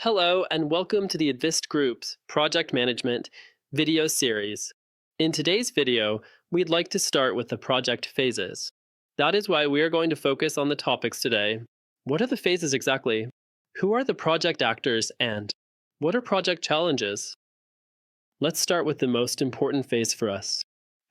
Hello and welcome to the Advist Group's Project Management video series. In today's video, we'd like to start with the project phases. That is why we are going to focus on the topics today. What are the phases exactly? Who are the project actors and what are project challenges? Let's start with the most important phase for us.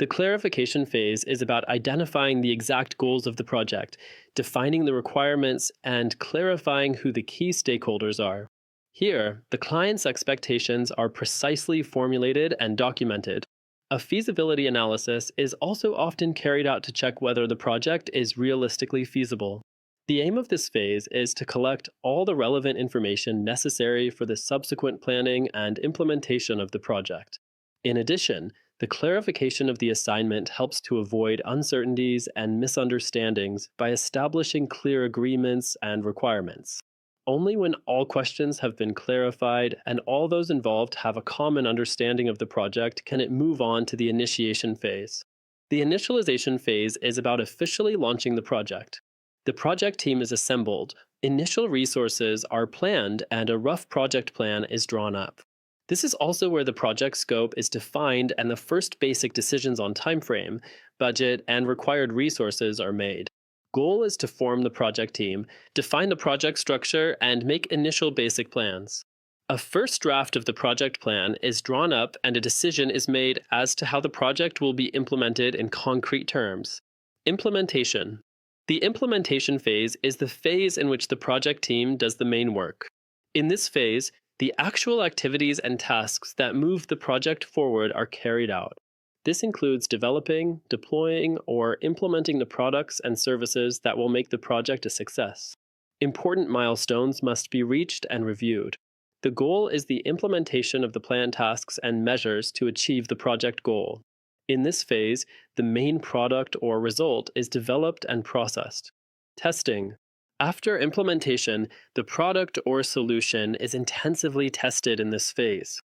The clarification phase is about identifying the exact goals of the project, defining the requirements, and clarifying who the key stakeholders are. Here, the client's expectations are precisely formulated and documented. A feasibility analysis is also often carried out to check whether the project is realistically feasible. The aim of this phase is to collect all the relevant information necessary for the subsequent planning and implementation of the project. In addition, the clarification of the assignment helps to avoid uncertainties and misunderstandings by establishing clear agreements and requirements. Only when all questions have been clarified and all those involved have a common understanding of the project can it move on to the initiation phase. The initialization phase is about officially launching the project. The project team is assembled, initial resources are planned, and a rough project plan is drawn up. This is also where the project scope is defined and the first basic decisions on timeframe, budget, and required resources are made. Goal is to form the project team, define the project structure, and make initial basic plans. A first draft of the project plan is drawn up and a decision is made as to how the project will be implemented in concrete terms. Implementation. The implementation phase is the phase in which the project team does the main work. In this phase, the actual activities and tasks that move the project forward are carried out. This includes developing, deploying, or implementing the products and services that will make the project a success. Important milestones must be reached and reviewed. The goal is the implementation of the planned tasks and measures to achieve the project goal. In this phase, the main product or result is developed and processed. Testing. After implementation, the product or solution is intensively tested in this phase.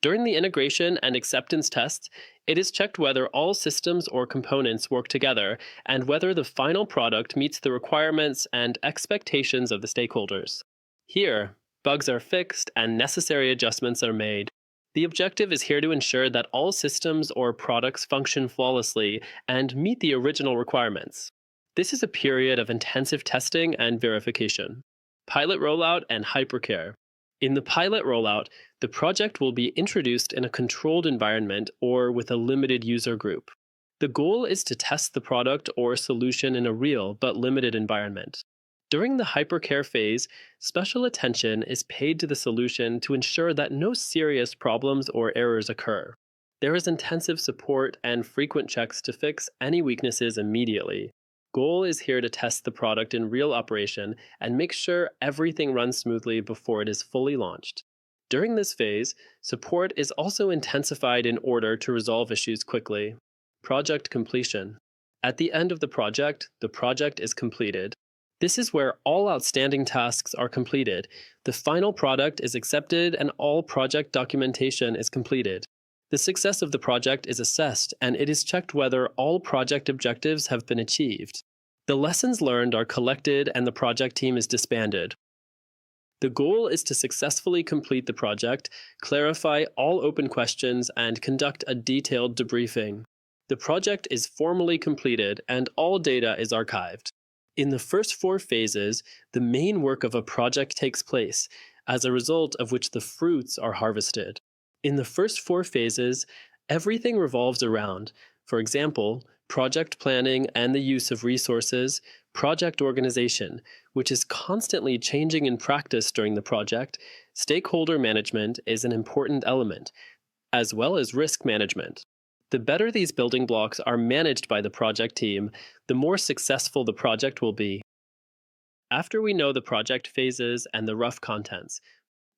During the integration and acceptance tests, it is checked whether all systems or components work together and whether the final product meets the requirements and expectations of the stakeholders. Here, bugs are fixed and necessary adjustments are made. The objective is here to ensure that all systems or products function flawlessly and meet the original requirements. This is a period of intensive testing and verification. Pilot rollout and hypercare. In the pilot rollout, the project will be introduced in a controlled environment or with a limited user group. The goal is to test the product or solution in a real but limited environment. During the hypercare phase, special attention is paid to the solution to ensure that no serious problems or errors occur. There is intensive support and frequent checks to fix any weaknesses immediately. Goal is here to test the product in real operation and make sure everything runs smoothly before it is fully launched. During this phase, support is also intensified in order to resolve issues quickly. Project completion. At the end of the project is completed. This is where all outstanding tasks are completed. The final product is accepted and all project documentation is completed. The success of the project is assessed, and it is checked whether all project objectives have been achieved. The lessons learned are collected and the project team is disbanded. The goal is to successfully complete the project, clarify all open questions, and conduct a detailed debriefing. The project is formally completed and all data is archived. In the first 4 phases, the main work of a project takes place, as a result of which the fruits are harvested. In the first 4 phases, everything revolves around, for example, project planning and the use of resources, project organization, which is constantly changing in practice during the project, stakeholder management is an important element, as well as risk management. The better these building blocks are managed by the project team, the more successful the project will be. After we know the project phases and the rough contents,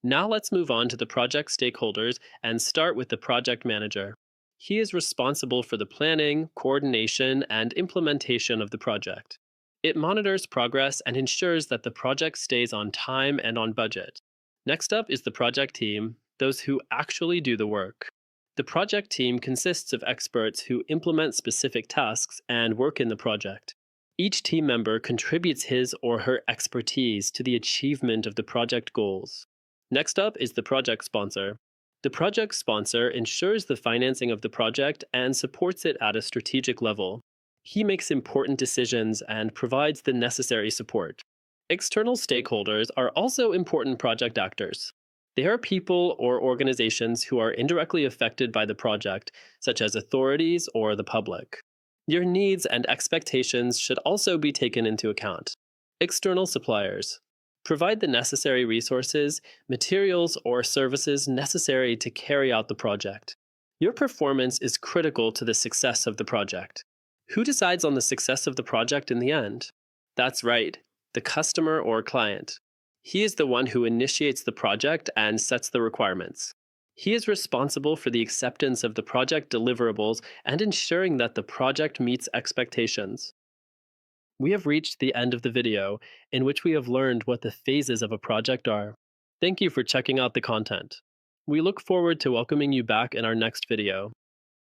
now let's move on to the project stakeholders and start with the project manager. He is responsible for the planning, coordination, and implementation of the project. It monitors progress and ensures that the project stays on time and on budget. Next up is the project team, those who actually do the work. The project team consists of experts who implement specific tasks and work in the project. Each team member contributes his or her expertise to the achievement of the project goals. Next up is the project sponsor. The project sponsor ensures the financing of the project and supports it at a strategic level. He makes important decisions and provides the necessary support. External stakeholders are also important project actors. They are people or organizations who are indirectly affected by the project, such as authorities or the public. Your needs and expectations should also be taken into account. External suppliers provide the necessary resources, materials, or services necessary to carry out the project. Your performance is critical to the success of the project. Who decides on the success of the project in the end? That's right, the customer or client. He is the one who initiates the project and sets the requirements. He is responsible for the acceptance of the project deliverables and ensuring that the project meets expectations. We have reached the end of the video, in which we have learned what the phases of a project are. Thank you for checking out the content. We look forward to welcoming you back in our next video.